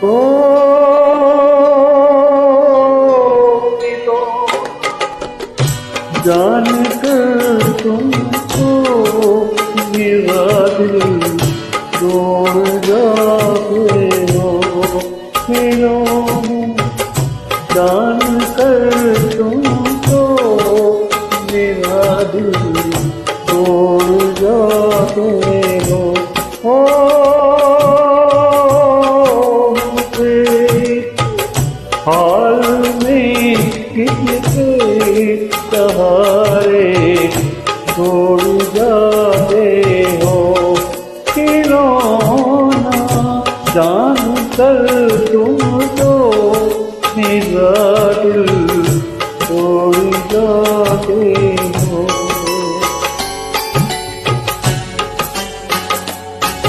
ओ जान कर तुमको मेरा दिल तोड़ जाते हो जान कर तुमको मेरा दिल तोड़ जाते हो हाल में किसके सहारे छोड़ जाते हो खिलौना जान कर तुम तो मेरा